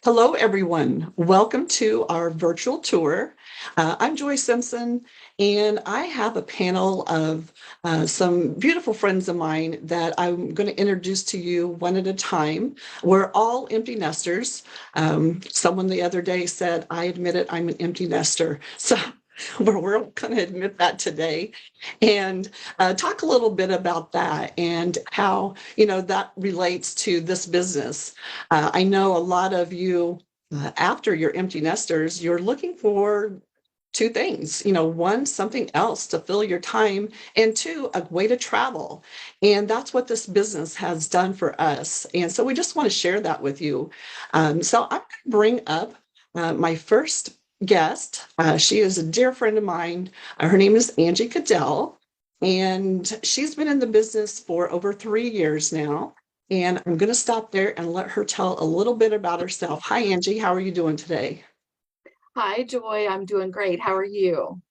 Hello, everyone. Welcome to our virtual tour. I'm Joy Simpson, and I have a panel of some beautiful friends of mine that I'm going to introduce to you one at a time. We're all empty nesters. Someone the other day said, I admit it, I'm an empty nester. So we're going to admit that today and talk a little bit about that and how, that relates to this business. I know a lot of you, after you're empty nesters, you're looking for two things. One, something else to fill your time, and two, a way to travel. And that's what this business has done for us. And so we just want to share that with you. So I'm going to bring up my first guest. She is a dear friend of mine. Her name is Angie Cadell, and she's been in the business for over 3 years now. And I'm going to stop there and let her tell a little bit about herself. Hi, Angie. How are you doing today? Hi, Joy. I'm doing great. How are you?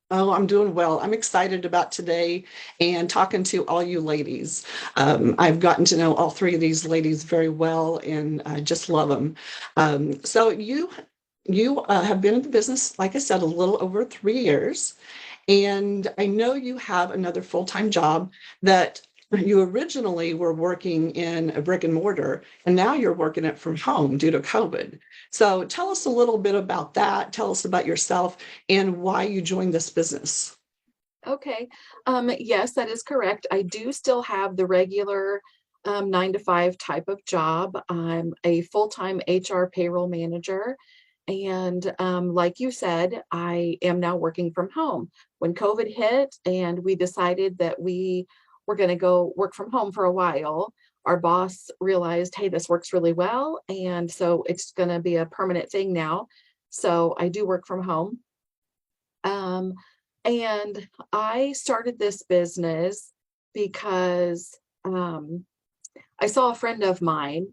Oh, I'm doing well. I'm excited about today and talking to all you ladies. I've gotten to know all three of these ladies very well, and I just love them. So you have been in the business, like I said, a little over 3 years. And I know you have another full-time job that you originally were working in a brick and mortar, and now you're working it from home due to COVID. So tell us a little bit about that. Tell us about yourself and why you joined this business. Okay. Yes, that is correct. I do still have the regular 9 to 5 type of job. I'm a full-time HR payroll manager. And like you said, I am now working from home. When COVID hit and we decided that we were going to go work from home for a while, our boss realized, hey, this works really well. And so it's going to be a permanent thing now. So I do work from home. Um, and I started this business because I saw a friend of mine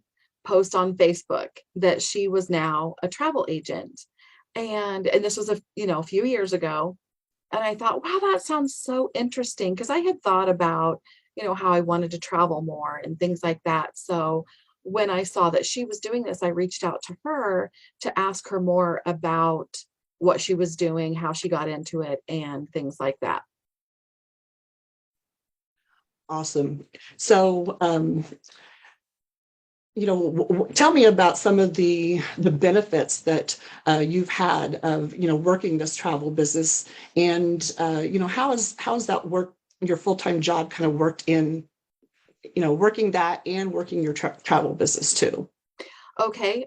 post on Facebook that she was now a travel agent. And this was a few years ago. And I thought, wow, that sounds so interesting because I had thought about, how I wanted to travel more and things like that. So when I saw that she was doing this, I reached out to her to ask her more about what she was doing, how she got into it, and things like that. Awesome. So, tell me about some of the benefits that you've had of working this travel business, and how has that work your full time job kind of worked in working that and working your travel business too. Okay.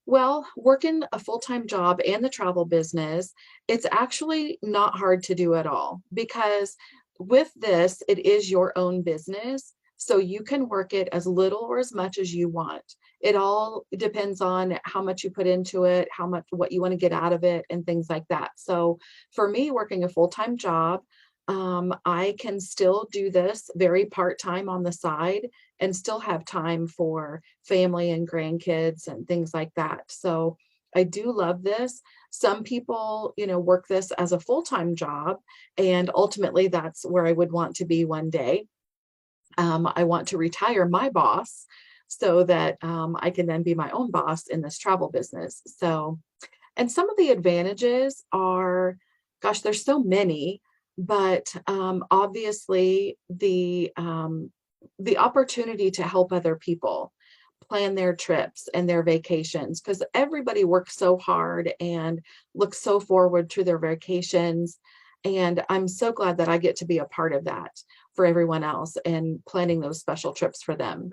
Well, working a full-time job and the travel business, it's actually not hard to do at all because with this, it is your own business. So you can work it as little or as much as you want. It all depends on how much you put into it, how much, what you want to get out of it, and things like that. So for me, working a full-time job, I can still do this very part-time on the side and still have time for family and grandkids and things like that. So I do love this. Some people, work this as a full-time job, and ultimately that's where I would want to be one day. I want to retire my boss so that I can then be my own boss in this travel business. So, and some of the advantages are, gosh, there's so many, but obviously the opportunity to help other people plan their trips and their vacations because everybody works so hard and looks so forward to their vacations. And I'm so glad that I get to be a part of that for everyone else and planning those special trips for them.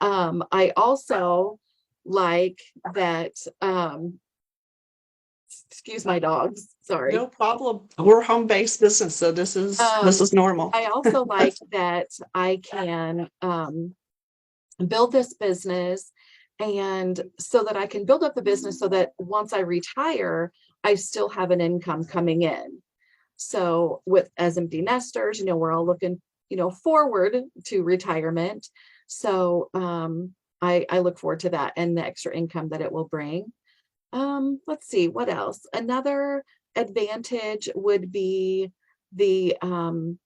I also like that, excuse my dogs, sorry. No problem. We're home based business, so this is Um, normal. I also like that I can build this business and so that I can build up the business so that once I retire, I still have an income coming in. So with as empty nesters, we're all looking, forward to retirement. So I look forward to that and the extra income that it will bring. Let's see what else. Another advantage would be the um,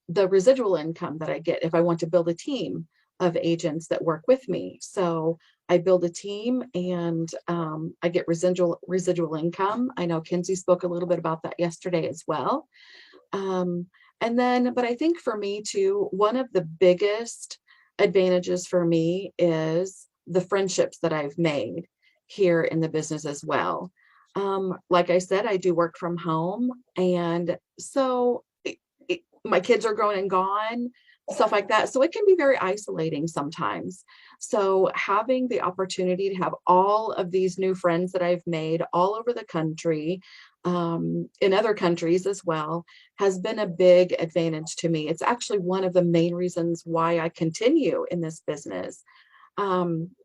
the residual income that I get if I want to build a team of agents that work with me. So I build a team, and I get residual income. I know Kinsey spoke a little bit about that yesterday as well. Um, but I think for me too, one of the biggest advantages for me is the friendships that I've made here in the business as well. Like I said, I do work from home, and so my kids are grown and gone, stuff like that. So it can be very isolating sometimes. So having the opportunity to have all of these new friends that I've made all over the country, in other countries as well, has been a big advantage to me. It's actually one of the main reasons why I continue in this business,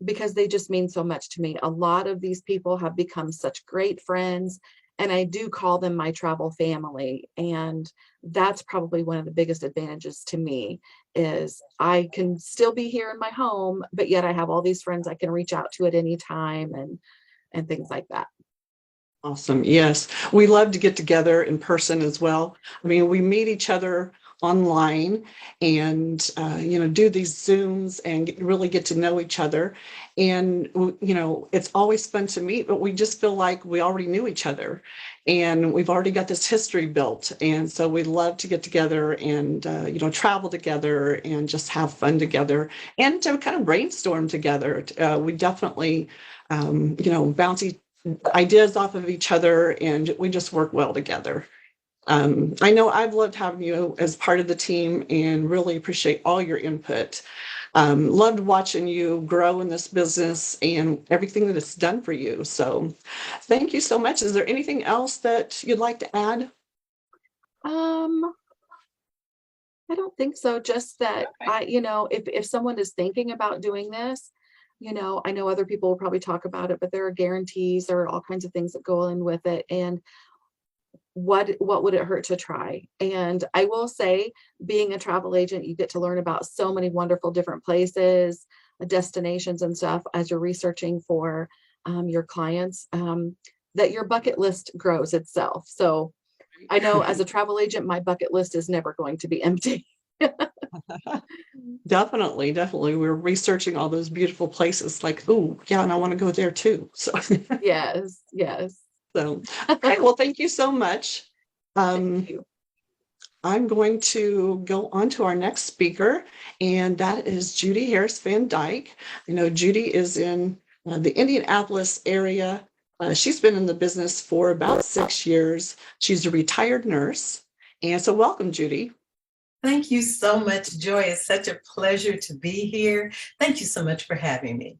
because they just mean so much to me. A lot of these people have become such great friends, and I do call them my travel family. And that's probably one of the biggest advantages to me, is I can still be here in my home, but yet I have all these friends I can reach out to at any time, and things like that. Awesome. Yes. We love to get together in person as well. I mean, we meet each other online and, do these Zooms and really get to know each other. And, it's always fun to meet, but we just feel like we already knew each other and we've already got this history built. And so we love to get together and, travel together and just have fun together and to kind of brainstorm together. We definitely, bounce ideas off of each other, and we just work well together. I know I've loved having you as part of the team and really appreciate all your input. Loved watching you grow in this business and everything that it's done for you. So thank you so much. Is there anything else that you'd like to add? Um, I don't think so. Just that if someone is thinking about doing this, I know other people will probably talk about it, but there are guarantees, there are all kinds of things that go in with it. And what would it hurt to try? And I will say, being a travel agent, you get to learn about so many wonderful different places, destinations and stuff as you're researching for your clients, that your bucket list grows itself. So I know as a travel agent, my bucket list is never going to be empty. Definitely, definitely. We're researching all those beautiful places like, oh, yeah, and I want to go there too. So, Yes, yes. okay, well, thank you so much. Thank you. I'm going to go on to our next speaker, and that is Judy Harris Van Dyke. I know Judy is in the Indianapolis area. She's been in the business for about 6 years. She's a retired nurse. And so welcome, Judy. Thank you so much, Joy. It's such a pleasure to be here. Thank you so much for having me.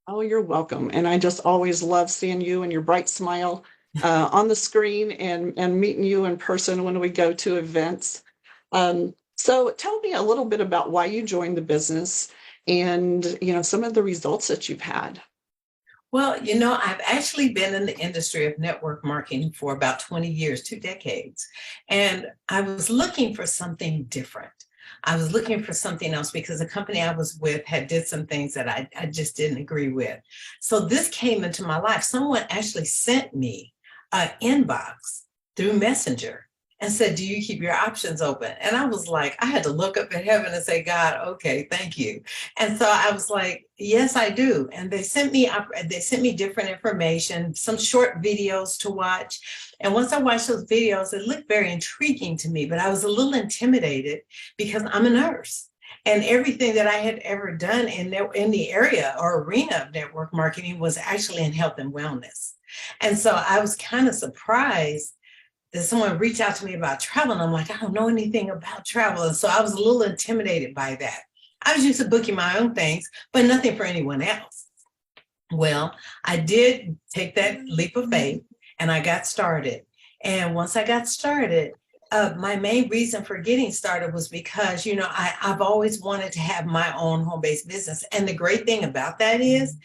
Oh, you're welcome. And I just always love seeing you and your bright smile on the screen and meeting you in person when we go to events. So tell me a little bit about why you joined the business and, some of the results that you've had. Well, I've actually been in the industry of network marketing for about 20 years, 2 decades. And I was looking for something different. I was looking for something else because the company I was with had did some things that I just didn't agree with. So this came into my life. Someone actually sent me an inbox through Messenger and said, do you keep your options open? And I was like, I had to look up at heaven and say, God, okay, thank you. And so I was like, yes, I do. And they sent me different information, some short videos to watch. And once I watched those videos, it looked very intriguing to me, but I was a little intimidated because I'm a nurse. And everything that I had ever done in the area or arena of network marketing was actually in health and wellness. And so I was kind of surprised that someone reached out to me about travel. And I'm like, I don't know anything about travel. And so I was a little intimidated by that. I was used to booking my own things, but nothing for anyone else. Well, I did take that leap of faith and I got started. And once I got started, my main reason for getting started was because, I've always wanted to have my own home-based business. And the great thing about that is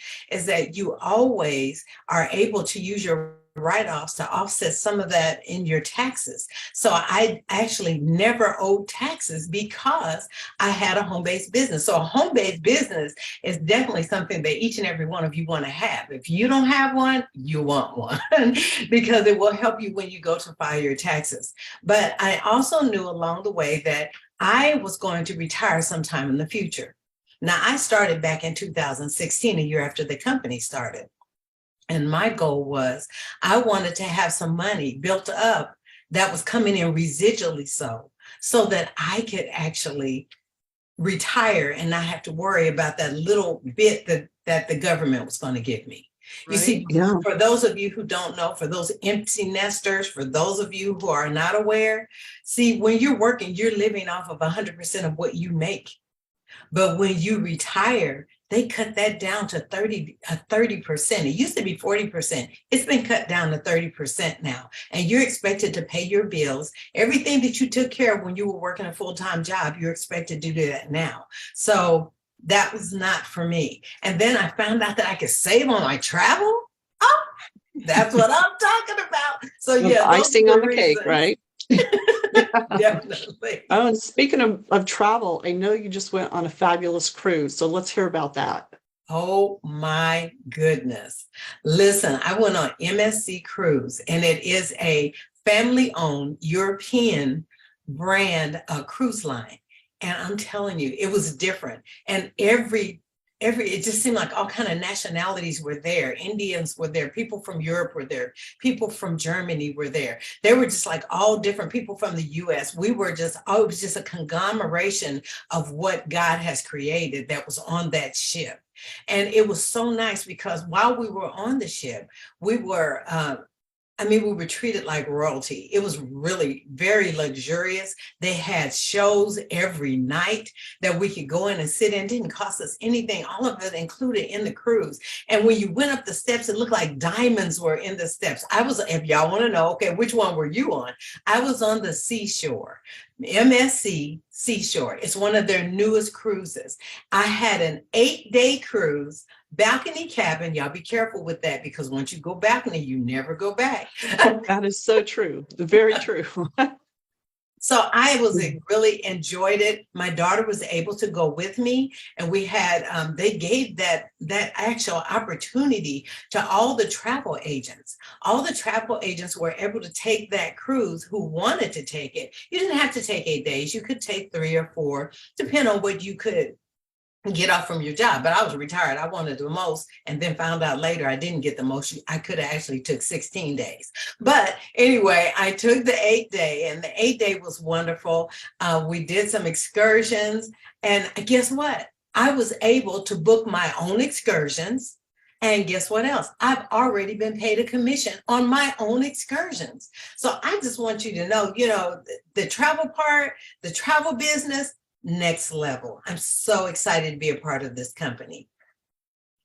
that you always are able to use your write-offs to offset some of that in your taxes. So I actually never owed taxes because I had a home-based business. So a home-based business is definitely something that each and every one of you want to have. If you don't have one, you want one because it will help you when you go to file your taxes. But I also knew along the way that I was going to retire sometime in the future. Now, I started back in 2016, a year after the company started. And my goal was I wanted to have some money built up that was coming in residually so that I could actually retire and not have to worry about that little bit that the government was going to give me. You see, Yeah. for those of you who don't know, for those empty nesters, for those of you who are not aware, see, when you're working, you're living off of 100% of what you make. But when you retire, they cut that down to 30%. It used to be 40%. It's been cut down to 30% now. And you're expected to pay your bills. Everything that you took care of when you were working a full-time job, you're expected to do that now. So that was not for me. And then I found out that I could save on my travel. Oh, that's what I'm talking about. So yeah, Icing on the cake, right? Definitely. Oh, and speaking of travel, I know you just went on a fabulous cruise. So let's hear about that. Oh my goodness. Listen, I went on MSC Cruise, and it is a family-owned European brand cruise line. And I'm telling you, it was different. And it just seemed like all kind of nationalities were there. Indians were there, people from Europe were there, people from Germany were there. They were just like all different people from the US. It was just a conglomeration of what God has created that was on that ship. And it was so nice because while we were on the ship, we were we were treated like royalty. It was really very luxurious. They had shows every night that we could go in and sit in. It didn't cost us anything. All of it included in the cruise. And when you went up the steps, it looked like diamonds were in the steps. If y'all want to know, okay, which one were you on? I was on the Seashore, MSC Seashore. It's one of their newest cruises. I had an 8-day cruise, balcony cabin. Y'all be careful with that because once you go balcony, you never go back. That is so true. Very true. So I really enjoyed it. My daughter was able to go with me, and we had they gave that actual opportunity to all the travel agents. All the travel agents were able to take that cruise who wanted to take it. You didn't have to take 8 days. You could take 3 or 4, depending on what you could get off from your job. But I was retired. I wanted the most, and then found out later I didn't get the most. I could have actually took 16 days. But anyway, I took the 8-day, and the 8-day was wonderful. We did some excursions, and guess what? I was able to book my own excursions. And guess what else? I've already been paid a commission on my own excursions. So I just want you to know, the travel part, the travel business, next level. I'm so excited to be a part of this company.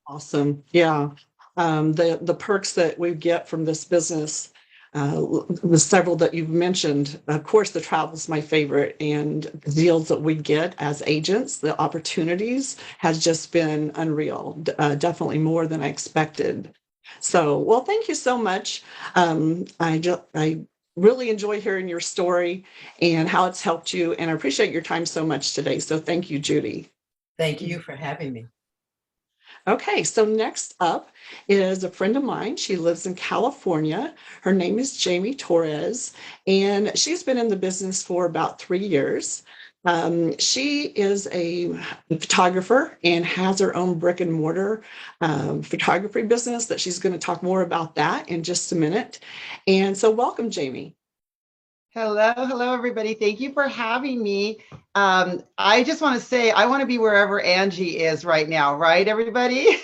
Awesome. Yeah. The perks that we get from this business, the several that you've mentioned, of course, the travel is my favorite, and the deals that we get as agents, the opportunities has just been unreal, definitely more than I expected. So, well, thank you so much. I really enjoy hearing your story and how it's helped you, and I appreciate your time so much today. So thank you, Judy. Thank you for having me. Okay, so next up is a friend of mine. She lives in California. Her name is Jamie Torres, and she's been in the business for about 3 years. She is a photographer and has her own brick and mortar photography business that she's going to talk more about that in just a minute. And so welcome, Jamie. Hello, everybody. Thank you for having me. I just want to say I want to be wherever Angie is right now, right, everybody?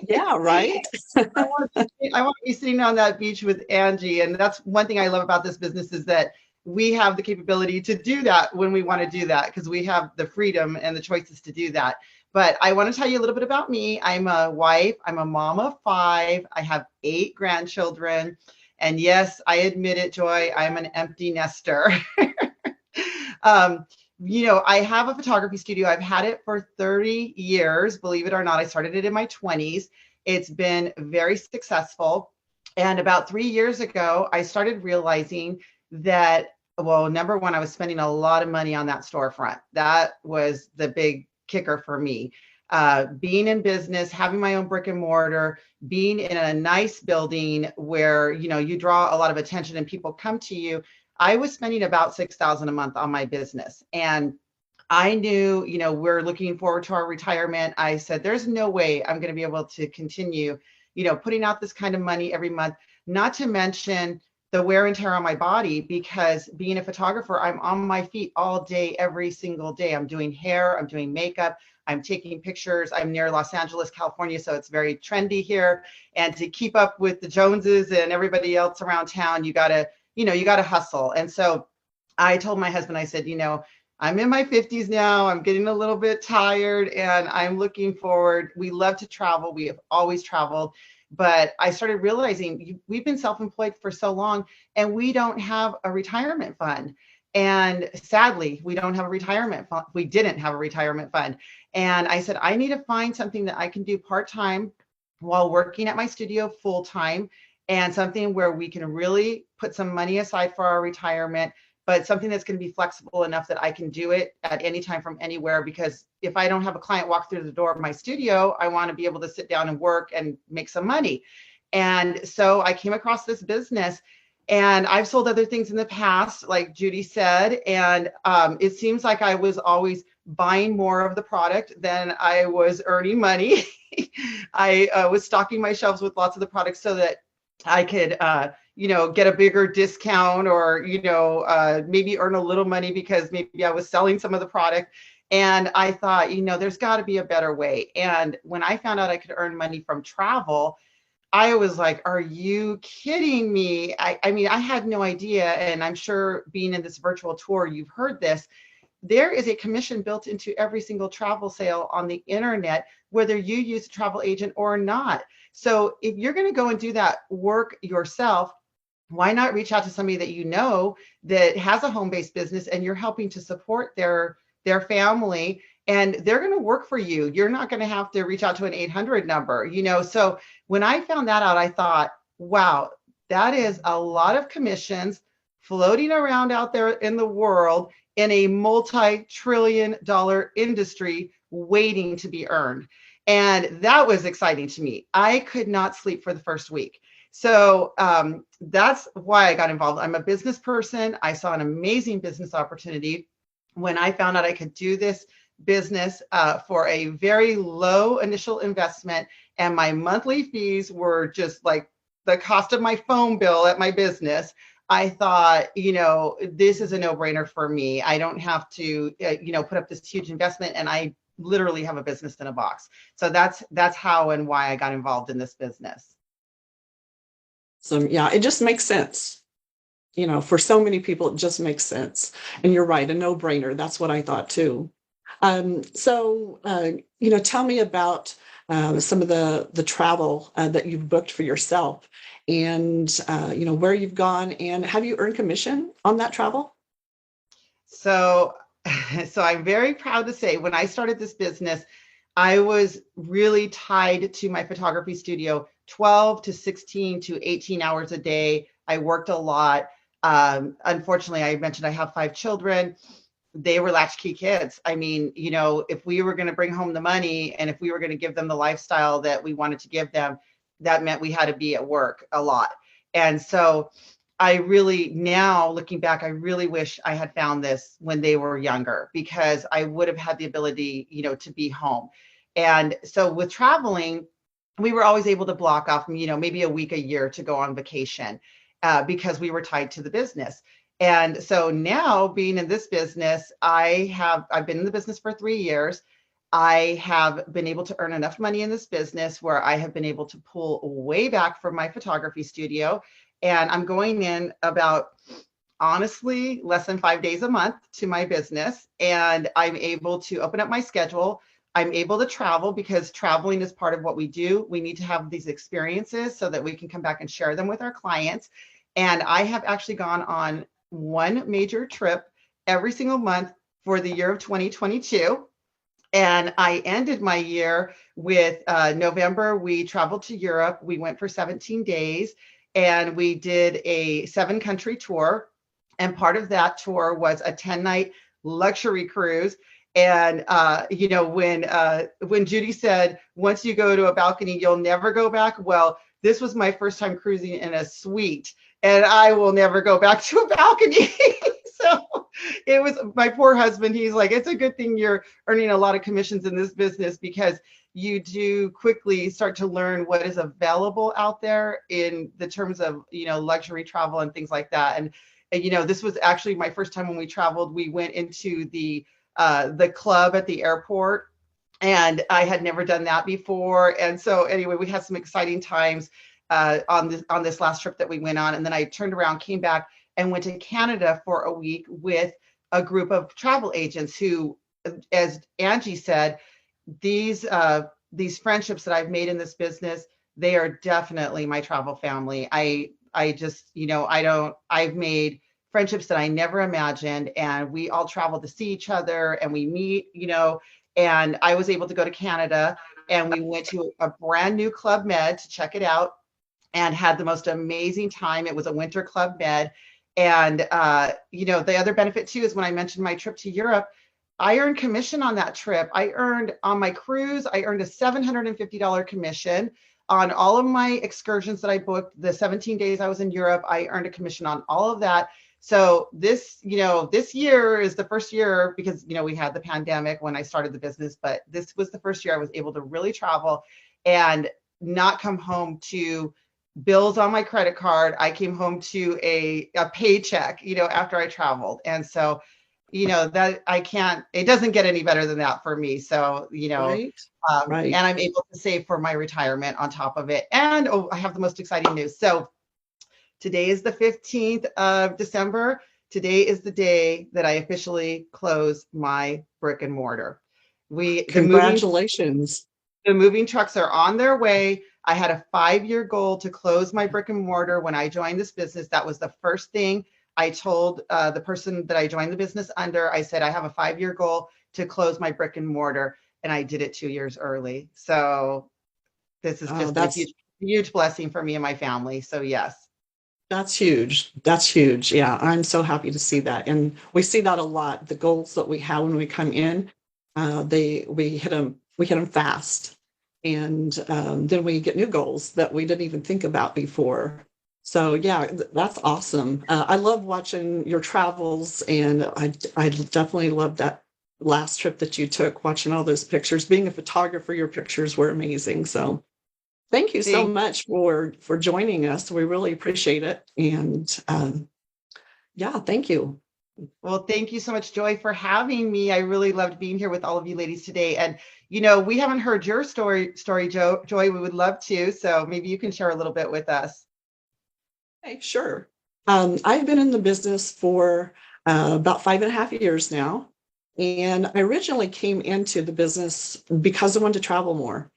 Yeah, right. I want to be sitting on that beach with Angie. And that's one thing I love about this business is that we have the capability to do that when we want to do that, because we have the freedom and the choices to do that. But I want to tell you a little bit about me. I'm a wife. I'm a mom of 5. I have 8 grandchildren. And yes, I admit it, Joy, I'm an empty nester. I have a photography studio. I've had it for 30 years. Believe it or not, I started it in my 20s. It's been very successful. And about 3 years ago, I started realizing that, well, number one, I was spending a lot of money on that storefront. That was the big kicker for me. Being in business, having my own brick and mortar, being in a nice building where, you draw a lot of attention and people come to you. I was spending about $6,000 a month on my business. And I knew, we're looking forward to our retirement. I said, there's no way I'm going to be able to continue, putting out this kind of money every month, not to mention the wear and tear on my body, because being a photographer, I'm on my feet all day, every single day. I'm doing hair, I'm doing makeup, I'm taking pictures. I'm near Los Angeles, California, so it's very trendy here. And to keep up with the Joneses and everybody else around town, you gotta hustle. And so I told my husband, I said, I'm in my 50s now. I'm getting a little bit tired and I'm looking forward. We love to travel. We have always traveled. But I started realizing we've been self-employed for so long and we don't have a retirement fund. And sadly, we don't have a retirement fund. We didn't have a retirement fund. And I said, I need to find something that I can do part-time while working at my studio full-time, and something where we can really put some money aside for our retirement, but something that's going to be flexible enough that I can do it at any time from anywhere. Because if I don't have a client walk through the door of my studio, I want to be able to sit down and work and make some money. And so I came across this business, and I've sold other things in the past, like Judy said, and it seems like I was always buying more of the product than I was earning money. I was stocking my shelves with lots of the products so that I could get a bigger discount, or maybe earn a little money because maybe I was selling some of the product. And I thought, there's got to be a better way. And when I found out I could earn money from travel, I was like, are you kidding me? I mean, I had no idea. And I'm sure being in this virtual tour, you've heard this. There is a commission built into every single travel sale on the internet, whether you use a travel agent or not. So if you're going to go and do that work yourself, why not reach out to somebody that you know that has a home-based business and you're helping to support their family, and they're going to work for you. You're not going to have to reach out to an 800 number, So when I found that out, I thought, wow, that is a lot of commissions floating around out there in the world in a multi-trillion-dollar industry waiting to be earned. And that was exciting to me. I could not sleep for the first week. So that's why I got involved. I'm a business person. I saw an amazing business opportunity when I found out I could do this business for a very low initial investment. And my monthly fees were just like the cost of my phone bill at my business. I thought, this is a no-brainer for me. I don't have to, put up this huge investment, and I literally have a business in a box. So that's how and why I got involved in this business. So yeah, it just makes sense. For so many people, it just makes sense. And you're right, a no-brainer. That's what I thought too. So tell me about some of the travel that you've booked for yourself, and where you've gone, and have you earned commission on that travel? So I'm very proud to say, when I started this business, I was really tied to my photography studio 12 to 16 to 18 hours a day. I worked a lot. Unfortunately, I mentioned I have 5 children. They were latchkey kids. I mean, if we were going to bring home the money and if we were going to give them the lifestyle that we wanted to give them, that meant we had to be at work a lot. And so now looking back, I really wish I had found this when they were younger, because I would have had the ability, to be home. And so with traveling, we were always able to block off, maybe a week, a year to go on vacation, because we were tied to the business. And so now, being in this business, I've been in the business for 3 years. I have been able to earn enough money in this business where I have been able to pull way back from my photography studio. And I'm going in about, honestly, less than 5 days a month to my business. And I'm able to open up my schedule. I'm able to travel, because traveling is part of what we do. We need to have these experiences so that we can come back and share them with our clients. And I have actually gone on one major trip every single month for the year of 2022. And I ended my year with November. We traveled to Europe. We went for 17 days and we did a 7-country tour. And part of that tour was a 10-night luxury cruise. And, when Judy said, once you go to a balcony, you'll never go back. Well, this was my first time cruising in a suite, and I will never go back to a balcony. So it was my poor husband. He's like, it's a good thing you're earning a lot of commissions in this business because you do quickly start to learn what is available out there in the terms of, luxury travel and things like that. And this was actually my first time when we traveled. We went into the club at the airport, and I had never done that before. And so anyway, we had some exciting times on this last trip that we went on. And then I turned around, came back, and went to Canada for a week with a group of travel agents who, as Angie said, these friendships that I've made in this business, they are definitely my travel family. I just, I've made friendships that I never imagined, and we all travel to see each other and we meet, and I was able to go to Canada, and we went to a brand new Club Med to check it out and had the most amazing time. It was a winter Club Med. And, the other benefit too is when I mentioned my trip to Europe, I earned commission on that trip. I earned on my cruise, I earned a $750 commission. On all of my excursions that I booked, the 17 days I was in Europe, I earned a commission on all of that. So this year is the first year because, we had the pandemic when I started the business, but this was the first year I was able to really travel and not come home to bills on my credit card. I came home to a paycheck, after I traveled. And so, that it doesn't get any better than that for me. So, Right. Right. and I'm able to save for my retirement on top of it. And I have the most exciting news. So today is the 15th of December. Today is the day that I officially close my brick and mortar. Congratulations. The moving trucks are on their way. I had a 5-year goal to close my brick and mortar when I joined this business. That was the first thing I told the person that I joined the business under. I said, I have a 5-year goal to close my brick and mortar. And I did it 2 years early. So this is just a huge, huge blessing for me and my family. So yes. That's huge. That's huge. Yeah, I'm so happy to see that. And we see that a lot. The goals that we have when we come in, we hit them fast. And then we get new goals that we didn't even think about before. So yeah, that's awesome. I love watching your travels, and I definitely love that last trip that you took, watching all those pictures. Being a photographer, your pictures were amazing. So thank you so much for joining us. We really appreciate it. And yeah, thank you. Well, thank you so much, Joy, for having me. I really loved being here with all of you ladies today. And, we haven't heard your story, Joy. We would love to. So maybe you can share a little bit with us. Okay, sure. I've been in the business for about 5.5 years now. And I originally came into the business because I wanted to travel more.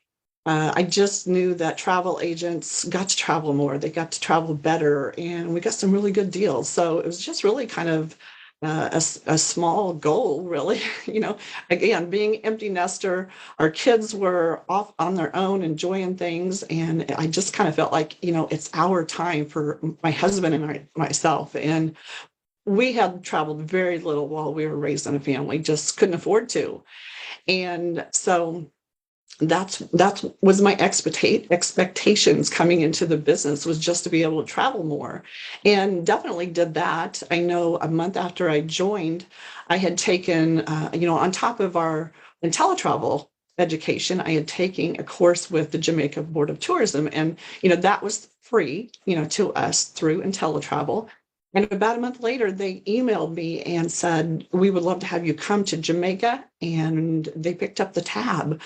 I just knew that travel agents got to travel more. They got to travel better, and we got some really good deals. So it was just really kind of a small goal, really. Again, being empty nester, our kids were off on their own, enjoying things. And I just kind of felt like, it's our time for my husband and myself. And we had traveled very little while we were raising a family, just couldn't afford to. And so that was my expectations coming into the business, was just to be able to travel more, and definitely did that. I know a month after I joined, I had taken, on top of our IntelliTravel education, I had taken a course with the Jamaica Board of Tourism, and that was free, to us through IntelliTravel. And about a month later, they emailed me and said, we would love to have you come to Jamaica. And they picked up the tab.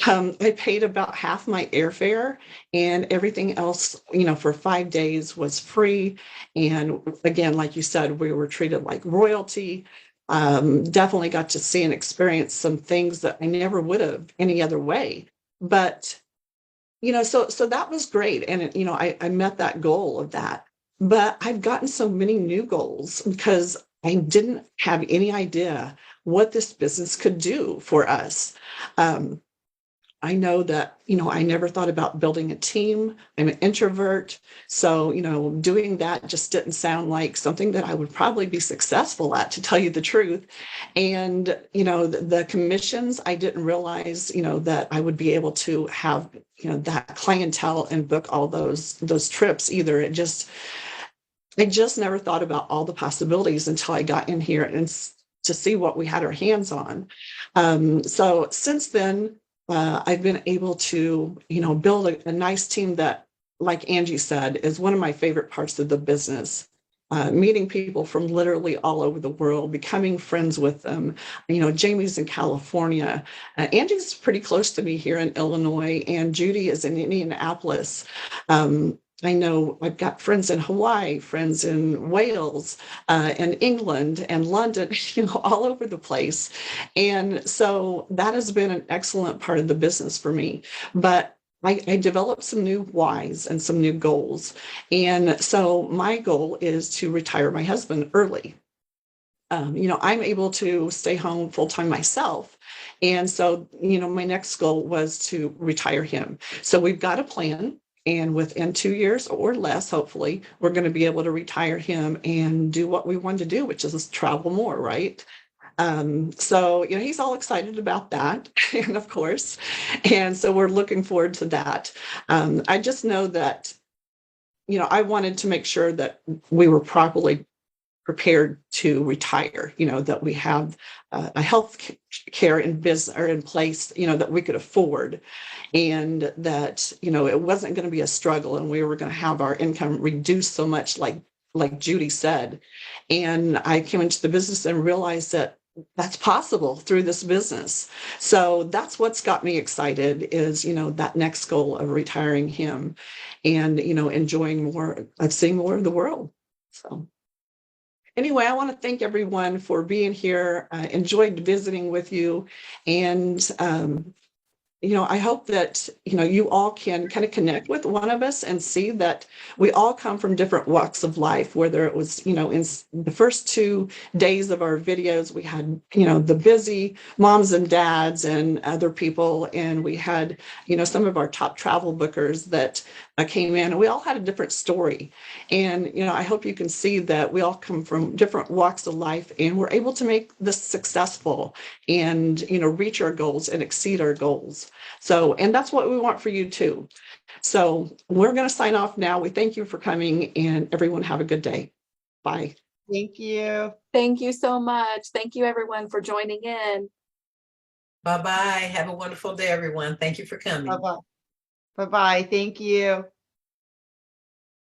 I paid about half my airfare, and everything else, for 5 days was free. And again, like you said, we were treated like royalty. Definitely got to see and experience some things that I never would have any other way. But, so that was great. And, I met that goal of that. But I've gotten so many new goals because I didn't have any idea what this business could do for us. I know that, I never thought about building a team. I'm an introvert. So, doing that just didn't sound like something that I would probably be successful at, to tell you the truth. And, the commissions, I didn't realize, that I would be able to have, that clientele and book all those trips either. I just never thought about all the possibilities until I got in here and to see what we had our hands on. So since then, I've been able to, build a nice team that, like Angie said, is one of my favorite parts of the business. Meeting people from literally all over the world, becoming friends with them. Jamie's in California. Angie's pretty close to me here in Illinois, and Judy is in Indianapolis. I know I've got friends in Hawaii, friends in Wales, and England and London, all over the place. And so that has been an excellent part of the business for me. But I developed some new whys and some new goals. And so my goal is to retire my husband early. I'm able to stay home full time myself. And so, my next goal was to retire him. So we've got a plan. And within 2 years or less, hopefully, we're going to be able to retire him and do what we want to do, which is travel more, right? So, he's all excited about that, and of course, and so we're looking forward to that. I just know that, I wanted to make sure that we were properly prepared to retire, that we have a health care in business or in place, that we could afford, and that, it wasn't going to be a struggle and we were going to have our income reduced so much, like Judy said. And I came into the business and realized that that's possible through this business. So that's what's got me excited is, that next goal of retiring him and, enjoying more, seeing more of the world. So anyway, I want to thank everyone for being here. I enjoyed visiting with you. And I hope that, you all can kind of connect with one of us and see that we all come from different walks of life, whether it was, in the first 2 days of our videos, we had, the busy moms and dads and other people. And we had, some of our top travel bookers that came in, and we all had a different story. And, I hope you can see that we all come from different walks of life and we're able to make this successful and, reach our goals and exceed our goals. So, and that's what we want for you too. So we're going to sign off now. We thank you for coming, and everyone have a good day. Bye. Thank you. Thank you so much. Thank you everyone for joining in. Bye-bye. Have a wonderful day, everyone. Thank you for coming. Bye-bye. Bye-bye. Thank you.